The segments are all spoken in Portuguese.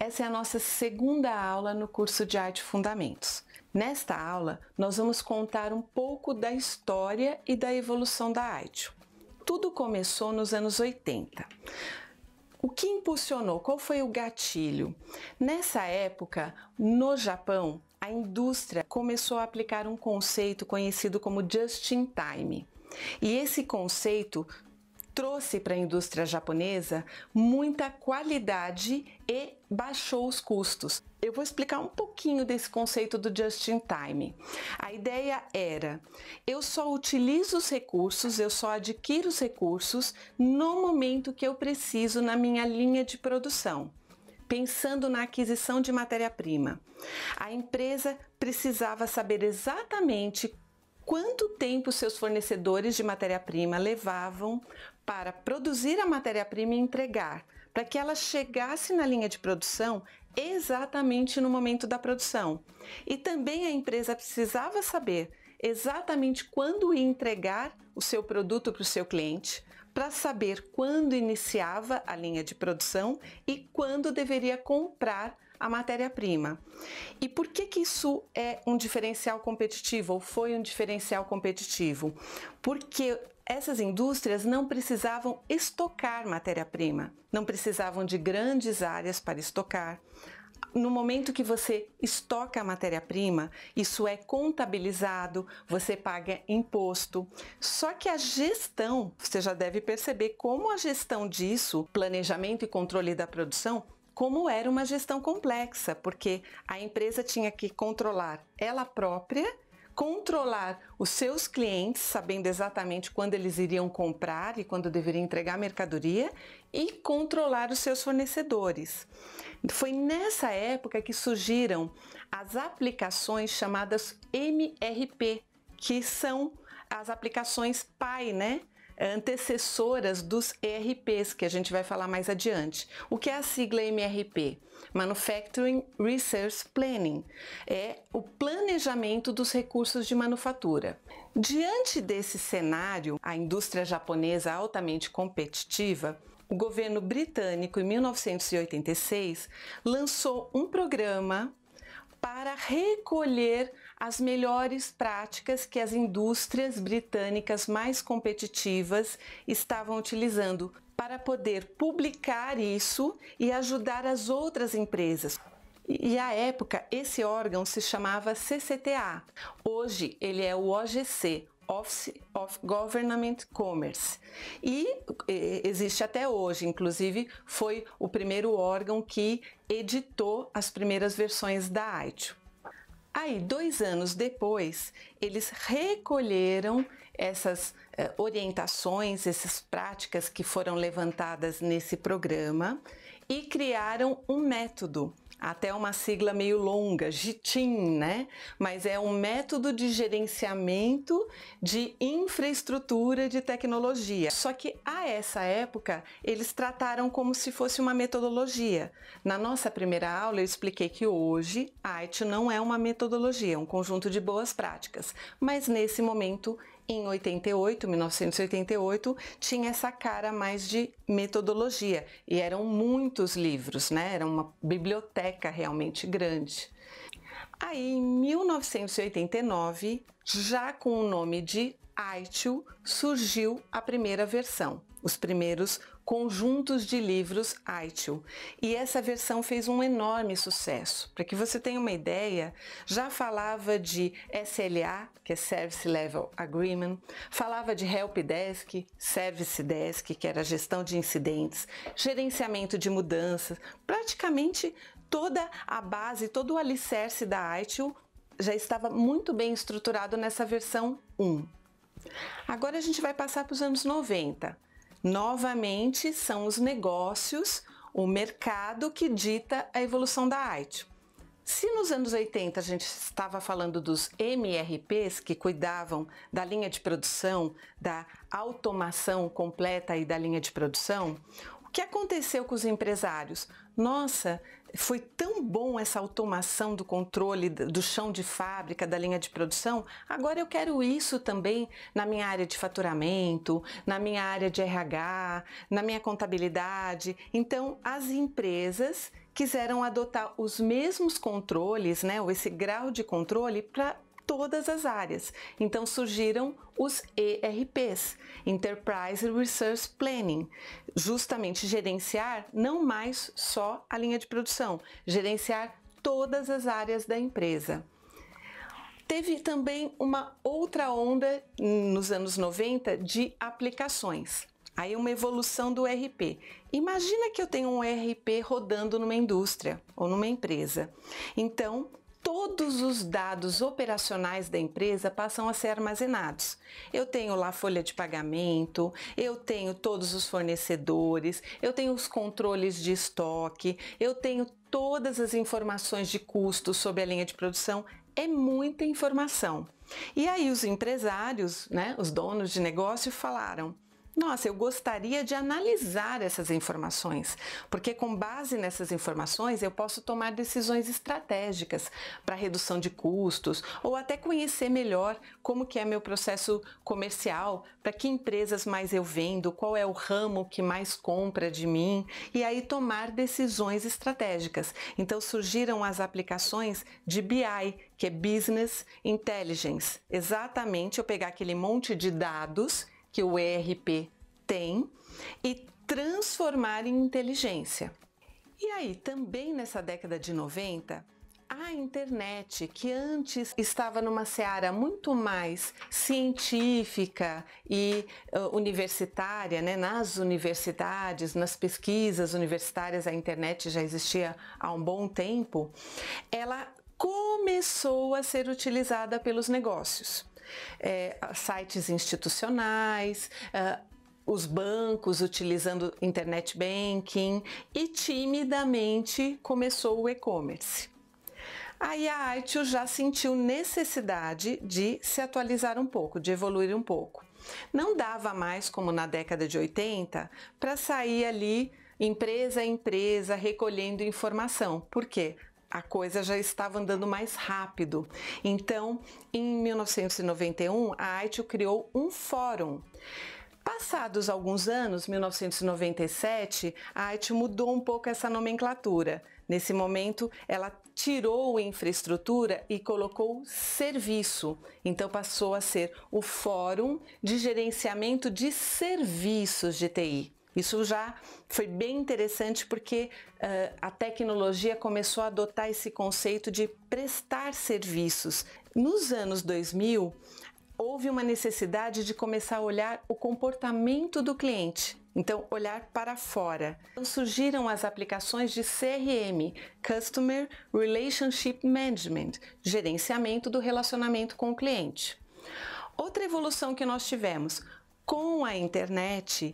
Essa é a nossa segunda aula no curso de Arte Fundamentos. Nesta aula, nós vamos contar um pouco da história e da evolução da ITIL. Tudo começou nos anos 80. O que impulsionou? Qual foi o gatilho? Nessa época, no Japão, a indústria começou a aplicar um conceito conhecido como Just in Time. E esse conceito trouxe para a indústria japonesa muita qualidade e baixou os custos. Eu vou explicar um pouquinho desse conceito do Just in Time. A ideia era, eu só utilizo os recursos, eu só adquiro os recursos no momento que eu preciso na minha linha de produção. Pensando na aquisição de matéria-prima. A empresa precisava saber exatamente quanto tempo seus fornecedores de matéria-prima levavam para produzir a matéria-prima e entregar, para que ela chegasse na linha de produção exatamente no momento da produção. E também a empresa precisava saber exatamente quando ia entregar o seu produto para o seu cliente, para saber quando iniciava a linha de produção e quando deveria comprar a matéria-prima. E por que isso é um diferencial competitivo ou foi um diferencial competitivo? Porque essas indústrias não precisavam estocar matéria-prima, não precisavam de grandes áreas para estocar. No momento que você estoca a matéria-prima, isso é contabilizado, você paga imposto. Só que a gestão, você já deve perceber como a gestão disso, planejamento e controle da produção, como era uma gestão complexa, porque a empresa tinha que controlar ela própria, controlar os seus clientes, sabendo exatamente quando eles iriam comprar e quando deveriam entregar a mercadoria, e controlar os seus fornecedores. Foi nessa época que surgiram as aplicações chamadas MRP, que são as aplicações pai, antecessoras dos ERPs, que a gente vai falar mais adiante. O que é a sigla MRP? Manufacturing Resource Planning. É o planejamento dos recursos de manufatura. Diante desse cenário, a indústria japonesa altamente competitiva, o governo britânico, em 1986, lançou um programa para recolher as melhores práticas que as indústrias britânicas mais competitivas estavam utilizando para poder publicar isso e ajudar as outras empresas. E à época esse órgão se chamava CCTA. Hoje ele é o OGC, Office of Government Commerce, e existe até hoje, inclusive foi o primeiro órgão que editou as primeiras versões da ITIL. Aí, 2 anos depois, eles recolheram essas orientações, essas práticas que foram levantadas nesse programa e criaram um método, até uma sigla meio longa, JITIN, Mas é um método de gerenciamento de infraestrutura de tecnologia. Só que a essa época eles trataram como se fosse uma metodologia. Na nossa primeira aula eu expliquei que hoje a ITIL não é uma metodologia, é um conjunto de boas práticas. Mas nesse momento, em 1988, tinha essa cara mais de metodologia e eram muitos livros, Era uma biblioteca realmente grande. Aí, em 1989, já com o nome de ITIL, surgiu a primeira versão, os primeiros conjuntos de livros ITIL. E essa versão fez um enorme sucesso. Para que você tenha uma ideia, já falava de SLA, que é Service Level Agreement, falava de Help Desk, Service Desk, que era gestão de incidentes, gerenciamento de mudanças, praticamente toda a base, todo o alicerce da ITIL já estava muito bem estruturado nessa versão 1. Agora a gente vai passar para os anos 90. Novamente são os negócios, o mercado que dita a evolução da ITIL. Se nos anos 80 a gente estava falando dos MRPs que cuidavam da linha de produção, da automação completa aí da linha de produção, o que aconteceu com os empresários? Nossa, foi tão bom essa automação do controle do chão de fábrica, da linha de produção, agora eu quero isso também na minha área de faturamento, na minha área de RH, na minha contabilidade. Então, as empresas quiseram adotar os mesmos controles, né, ou esse grau de controle para todas as áreas. Então surgiram os ERPs, Enterprise Resource Planning, justamente gerenciar não mais só a linha de produção, gerenciar todas as áreas da empresa. Teve também uma outra onda nos anos 90 de aplicações. Aí uma evolução do ERP. Imagina que eu tenho um ERP rodando numa indústria ou numa empresa. Então, todos os dados operacionais da empresa passam a ser armazenados. Eu tenho lá folha de pagamento, eu tenho todos os fornecedores, eu tenho os controles de estoque, eu tenho todas as informações de custo sobre a linha de produção. É muita informação. E aí os empresários, né, os donos de negócio falaram: nossa, eu gostaria de analisar essas informações, porque com base nessas informações eu posso tomar decisões estratégicas para redução de custos ou até conhecer melhor como que é meu processo comercial, para que empresas mais eu vendo, qual é o ramo que mais compra de mim e aí tomar decisões estratégicas. Então surgiram as aplicações de BI, que é Business Intelligence. Exatamente, eu pegar aquele monte de dados que o ERP tem e transformar em inteligência. E aí, também nessa década de 90, a internet, que antes estava numa seara muito mais científica e universitária, né? Nas universidades, nas pesquisas universitárias, a internet já existia há um bom tempo, ela começou a ser utilizada pelos negócios. Sites institucionais, os bancos utilizando internet banking e timidamente começou o e-commerce. Aí a Aitio já sentiu necessidade de se atualizar um pouco, de evoluir um pouco. Não dava mais, como na década de 80, para sair ali empresa a empresa recolhendo informação. Por quê? A coisa já estava andando mais rápido. Então, em 1991, a Aitio criou um fórum. Passados alguns anos, 1997, a Aitio mudou um pouco essa nomenclatura. Nesse momento, ela tirou infraestrutura e colocou serviço. Então, passou a ser o Fórum de Gerenciamento de Serviços de TI. Isso já foi bem interessante porque a tecnologia começou a adotar esse conceito de prestar serviços. Nos anos 2000, houve uma necessidade de começar a olhar o comportamento do cliente. Então, olhar para fora. Então, surgiram as aplicações de CRM, Customer Relationship Management, gerenciamento do relacionamento com o cliente. Outra evolução que nós tivemos, com a internet,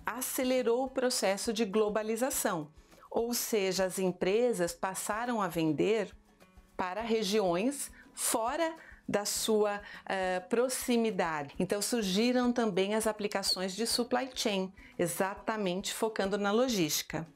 acelerou o processo de globalização, ou seja, as empresas passaram a vender para regiões fora da sua proximidade. Então surgiram também as aplicações de supply chain, exatamente focando na logística.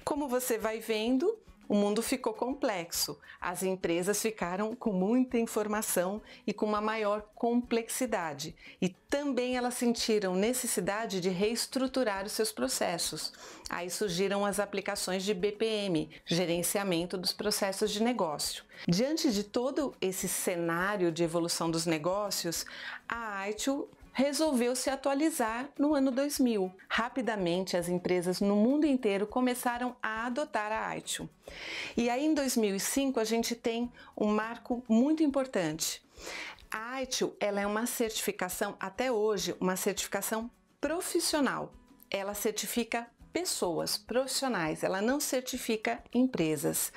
Como você vai vendo, o mundo ficou complexo. As empresas ficaram com muita informação e com uma maior complexidade. E também elas sentiram necessidade de reestruturar os seus processos. Aí surgiram as aplicações de BPM, gerenciamento dos processos de negócio. Diante de todo esse cenário de evolução dos negócios, a Aitio resolveu se atualizar no ano 2000. Rapidamente, as empresas no mundo inteiro começaram a adotar a Aitio. E aí, em 2005, a gente tem um marco muito importante. A Aitio, ela é uma certificação, até hoje, uma certificação profissional. Ela certifica pessoas, profissionais, ela não certifica empresas.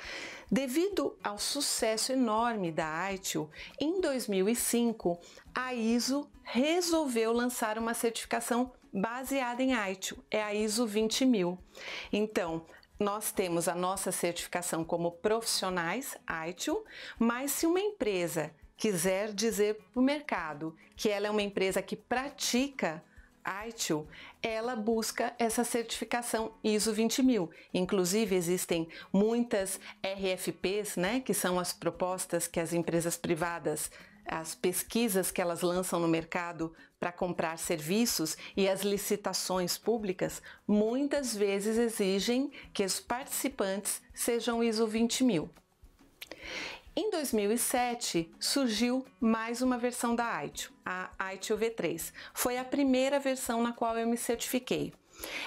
Devido ao sucesso enorme da Aitio, em 2005, a ISO resolveu lançar uma certificação baseada em Aitio, é a ISO 20000. Então, nós temos a nossa certificação como profissionais Aitio, mas se uma empresa quiser dizer para o mercado que ela é uma empresa que pratica ITIL, ela busca essa certificação ISO 20000. Inclusive, existem muitas RFPs, né, que são as propostas que as empresas privadas, as pesquisas que elas lançam no mercado para comprar serviços, e as licitações públicas muitas vezes exigem que os participantes sejam ISO 20000. Em 2007 surgiu mais uma versão da ITIL, a ITIL V3. Foi a primeira versão na qual eu me certifiquei.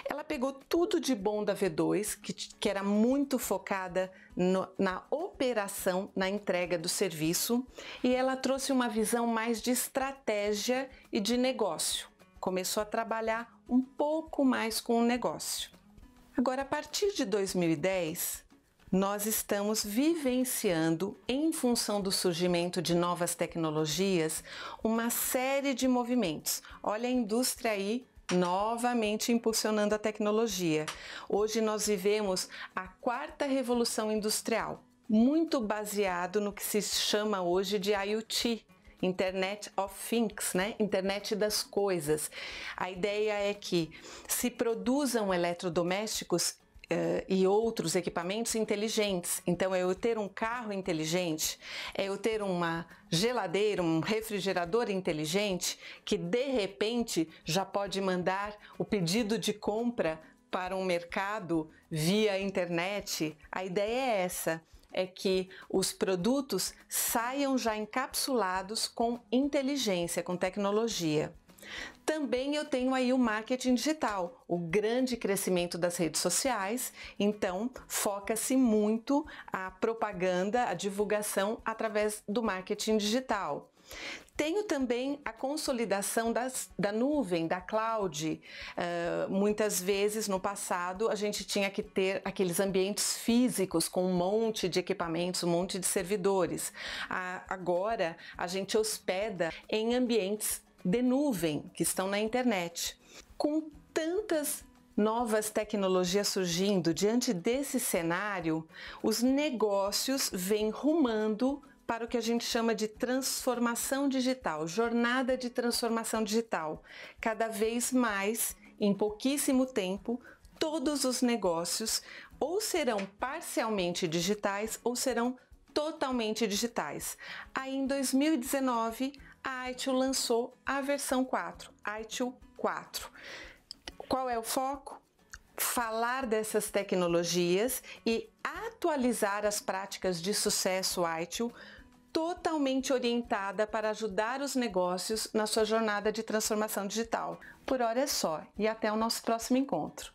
Ela pegou tudo de bom da V2, que era muito focada na operação, na entrega do serviço, e ela trouxe uma visão mais de estratégia e de negócio. Começou a trabalhar um pouco mais com o negócio. Agora, a partir de 2010, nós estamos vivenciando, em função do surgimento de novas tecnologias, uma série de movimentos. Olha a indústria aí novamente impulsionando a tecnologia. Hoje nós vivemos a quarta revolução industrial, muito baseado no que se chama hoje de IoT, Internet of Things, né? Internet das coisas. A ideia é que se produzam eletrodomésticos e outros equipamentos inteligentes. Então, é eu ter um carro inteligente, é eu ter uma geladeira, um refrigerador inteligente, que de repente já pode mandar o pedido de compra para um mercado via internet. A ideia é essa, é que os produtos saiam já encapsulados com inteligência, com tecnologia. Também eu tenho aí o marketing digital, o grande crescimento das redes sociais, então foca-se muito a propaganda, a divulgação através do marketing digital. Tenho também a consolidação da nuvem, da cloud. Muitas vezes no passado a gente tinha que ter aqueles ambientes físicos com um monte de equipamentos, um monte de servidores. Agora a gente hospeda em ambientes de nuvem que estão na internet. Com tantas novas tecnologias surgindo, diante desse cenário, os negócios vêm rumando para o que a gente chama de transformação digital, jornada de transformação digital. Cada vez mais, em pouquíssimo tempo, todos os negócios ou serão parcialmente digitais ou serão totalmente digitais. Aí em 2019, a ITIL lançou a versão 4, ITIL 4. Qual é o foco? Falar dessas tecnologias e atualizar as práticas de sucesso ITIL, totalmente orientada para ajudar os negócios na sua jornada de transformação digital. Por hora é só, e até o nosso próximo encontro.